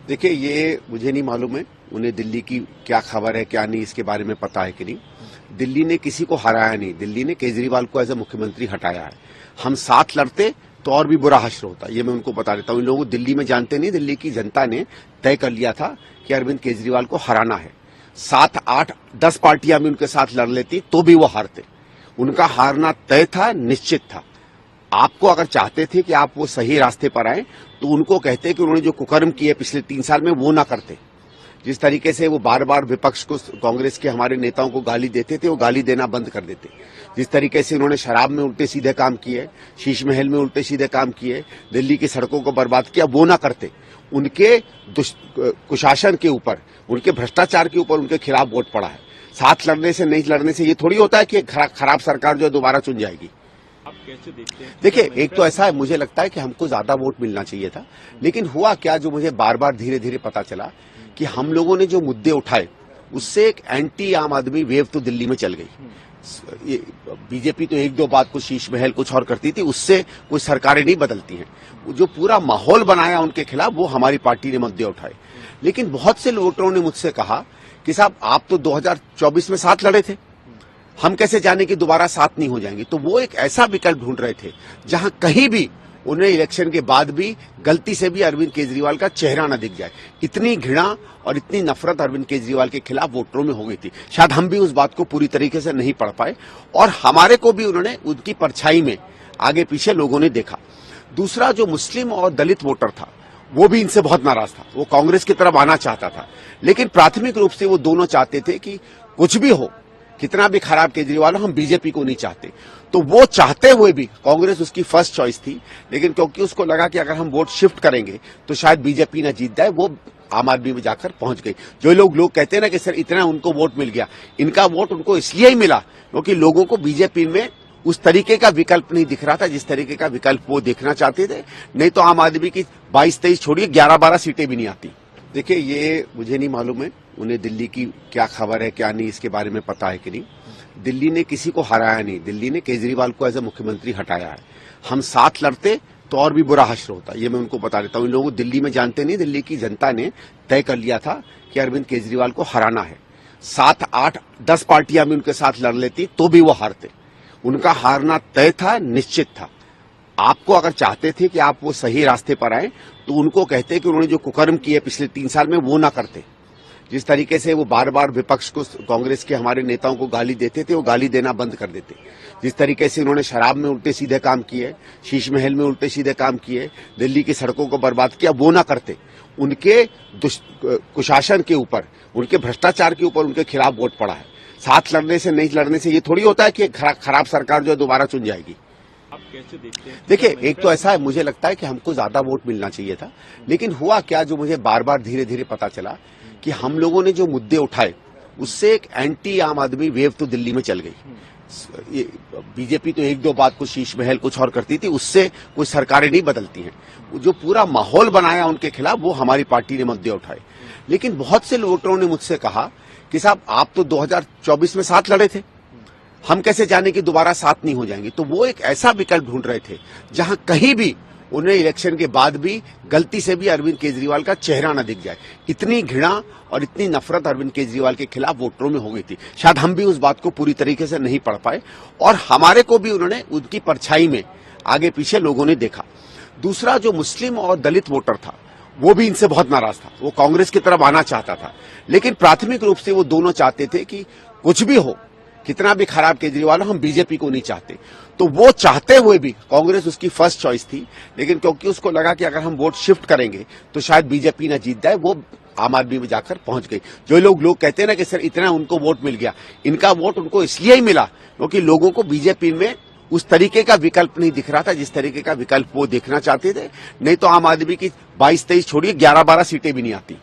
देखिए, ये मुझे नहीं मालूम है उन्हें दिल्ली की क्या खबर है क्या नहीं, इसके बारे में पता है कि नहीं। दिल्ली ने किसी को हराया नहीं, दिल्ली ने केजरीवाल को एज ए मुख्यमंत्री हटाया है। हम साथ लड़ते तो और भी बुरा हश्र होता, ये मैं उनको बता देता हूं। इन लोगों को दिल्ली में जानते नहीं, दिल्ली की जनता ने तय कर लिया था कि अरविंद केजरीवाल को हराना है। 7, 8, 10 पार्टियां भी उनके साथ लड़ लेती तो भी वो हारते। उनका हारना तय था, निश्चित था। आपको अगर चाहते थे कि आप वो सही रास्ते पर आए तो उनको कहते कि उन्होंने जो कुकर्म किए पिछले 3 साल में वो ना करते। जिस तरीके से वो बार बार विपक्ष को, कांग्रेस के हमारे नेताओं को गाली देते थे, वो गाली देना बंद कर देते। जिस तरीके से उन्होंने शराब में उल्टे सीधे काम किए, शीश महल में उल्टे सीधे काम किए, दिल्ली की सड़कों को बर्बाद किया, वो ना करते। उनके कुशासन के ऊपर, उनके भ्रष्टाचार के ऊपर उनके खिलाफ वोट पड़ा है। साथ लड़ने से नहीं लड़ने से ये थोड़ी होता है कि खराब सरकार जो है दोबारा चुन जाएगी। आप कैसे देखते हैं? देखिए, एक तो ऐसा है, मुझे लगता है कि हमको ज्यादा वोट मिलना चाहिए था, लेकिन हुआ क्या, जो मुझे बार बार धीरे धीरे पता चला कि हम लोगों ने जो मुद्दे उठाए उससे एक एंटी आम आदमी वेव तो दिल्ली में चल गई। बीजेपी तो 1-2 बात को शीश महल कुछ और करती थी, उससे कोई सरकारें नहीं बदलती हैं। जो पूरा माहौल बनाया उनके खिलाफ, वो हमारी पार्टी ने मुद्दे उठाए। लेकिन बहुत से वोटरों ने मुझसे कहा कि साहब, आप तो 2024 में साथ लड़े थे, हम कैसे जाने कि दोबारा साथ नहीं हो जाएंगे। तो वो एक ऐसा विकल्प ढूंढ रहे थे जहां कहीं भी उन्हें इलेक्शन के बाद भी गलती से भी अरविंद केजरीवाल का चेहरा न दिख जाए। इतनी घृणा और इतनी नफरत अरविंद केजरीवाल के खिलाफ वोटरों में हो गई थी। शायद हम भी उस बात को पूरी तरीके से नहीं पढ़ पाए और हमारे को भी उन्होंने उनकी परछाई में आगे पीछे लोगों ने देखा। दूसरा, जो मुस्लिम और दलित वोटर था, वो भी इनसे बहुत नाराज था। वो कांग्रेस की तरफ आना चाहता था, लेकिन प्राथमिक रूप से वो दोनों चाहते थे कि कुछ भी हो, कितना भी खराब केजरीवाल हो, हम बीजेपी को नहीं चाहते। तो वो चाहते हुए भी कांग्रेस उसकी फर्स्ट चॉइस थी, लेकिन क्योंकि उसको लगा कि अगर हम वोट शिफ्ट करेंगे तो शायद बीजेपी न जीत जाए, वो आम आदमी में जाकर पहुंच गई। जो लोग कहते हैं ना कि सर इतना उनको वोट मिल गया, इनका वोट उनको इसलिए ही मिला क्योंकि लोगों को बीजेपी में उस तरीके का विकल्प नहीं दिख रहा था जिस तरीके का विकल्प वो देखना चाहते थे। नहीं तो आम आदमी की 22-23 छोड़िए 11-12 सीटें भी नहीं आती। देखिए, ये मुझे नहीं मालूम है उन्हें दिल्ली की क्या खबर है क्या नहीं, इसके बारे में पता है कि नहीं। दिल्ली ने किसी को हराया नहीं, दिल्ली ने केजरीवाल को एज ए मुख्यमंत्री हटाया है। हम साथ लड़ते तो और भी बुरा हश्र होता, ये मैं उनको बता देता हूं। इन लोगों को दिल्ली में जानते नहीं, दिल्ली की जनता ने तय कर लिया था कि अरविंद केजरीवाल को हराना है। 7, 8, 10 पार्टियां भी उनके साथ लड़ लेती तो भी वो हारते। उनका हारना तय था, निश्चित था। आपको अगर चाहते थे कि आप वो सही रास्ते पर आए तो उनको कहते कि उन्होंने जो कुकर्म किए पिछले 3 साल में वो ना करते। जिस तरीके से वो बार बार विपक्ष को, कांग्रेस के हमारे नेताओं को गाली देते थे, वो गाली देना बंद कर देते। जिस तरीके से उन्होंने शराब में उल्टे सीधे काम किए, शीश महल में उल्टे सीधे काम किए, दिल्ली की सड़कों को बर्बाद किया, वो ना करते। उनके कुशासन के ऊपर, उनके भ्रष्टाचार के ऊपर उनके खिलाफ वोट पड़ा है। साथ लड़ने से नहीं लड़ने से ये थोड़ी होता है कि खराब सरकार जो है दोबारा चुन जाएगी। आप कैसे देखते हैं? देखिए, एक तो ऐसा है, मुझे लगता है कि हमको ज्यादा वोट मिलना चाहिए था, लेकिन हुआ क्या, जो मुझे बार बार धीरे धीरे पता चला कि हम लोगों ने जो मुद्दे उठाए उससे एक एंटी आम आदमी वेव तो दिल्ली में चल गई। बीजेपी तो 1-2 बात को शीश महल कुछ और करती थी, उससे कोई सरकारें नहीं बदलती हैं। जो पूरा माहौल बनाया उनके खिलाफ, वो हमारी पार्टी ने मुद्दे उठाए। लेकिन बहुत से वोटरों ने मुझसे कहा कि साहब, आप तो 2024 में साथ लड़े थे, हम कैसे जाने कि दोबारा साथ नहीं हो जाएंगे। तो वो एक ऐसा विकल्प ढूंढ रहे थे जहां कहीं भी उन्हें इलेक्शन के बाद भी गलती से भी अरविंद केजरीवाल का चेहरा न दिख जाए। इतनी घृणा और इतनी नफरत अरविंद केजरीवाल के खिलाफ वोटरों में हो गई थी। शायद हम भी उस बात को पूरी तरीके से नहीं पढ़ पाए और हमारे को भी उन्होंने उनकी परछाई में आगे पीछे लोगों ने देखा। दूसरा, जो मुस्लिम और दलित वोटर था, वो भी इनसे बहुत नाराज था। वो कांग्रेस की तरफ आना चाहता था, लेकिन प्राथमिक रूप से वो दोनों चाहते थे कि कुछ भी हो, कितना भी खराब केजरीवाल हो, हम बीजेपी को नहीं चाहते। तो वो चाहते हुए भी कांग्रेस उसकी फर्स्ट चॉइस थी, लेकिन क्योंकि उसको लगा कि अगर हम वोट शिफ्ट करेंगे तो शायद बीजेपी न जीत जाए, वो आम आदमी में जाकर पहुंच गई। जो लोग कहते हैं ना कि सर इतना उनको वोट मिल गया, इनका वोट उनको इसलिए ही मिला क्योंकि लोगों को बीजेपी में उस तरीके का विकल्प नहीं दिख रहा था जिस तरीके का विकल्प वो देखना चाहते थे। नहीं तो आम आदमी की 22-23 छोड़िए 11-12 सीटें भी नहीं आती।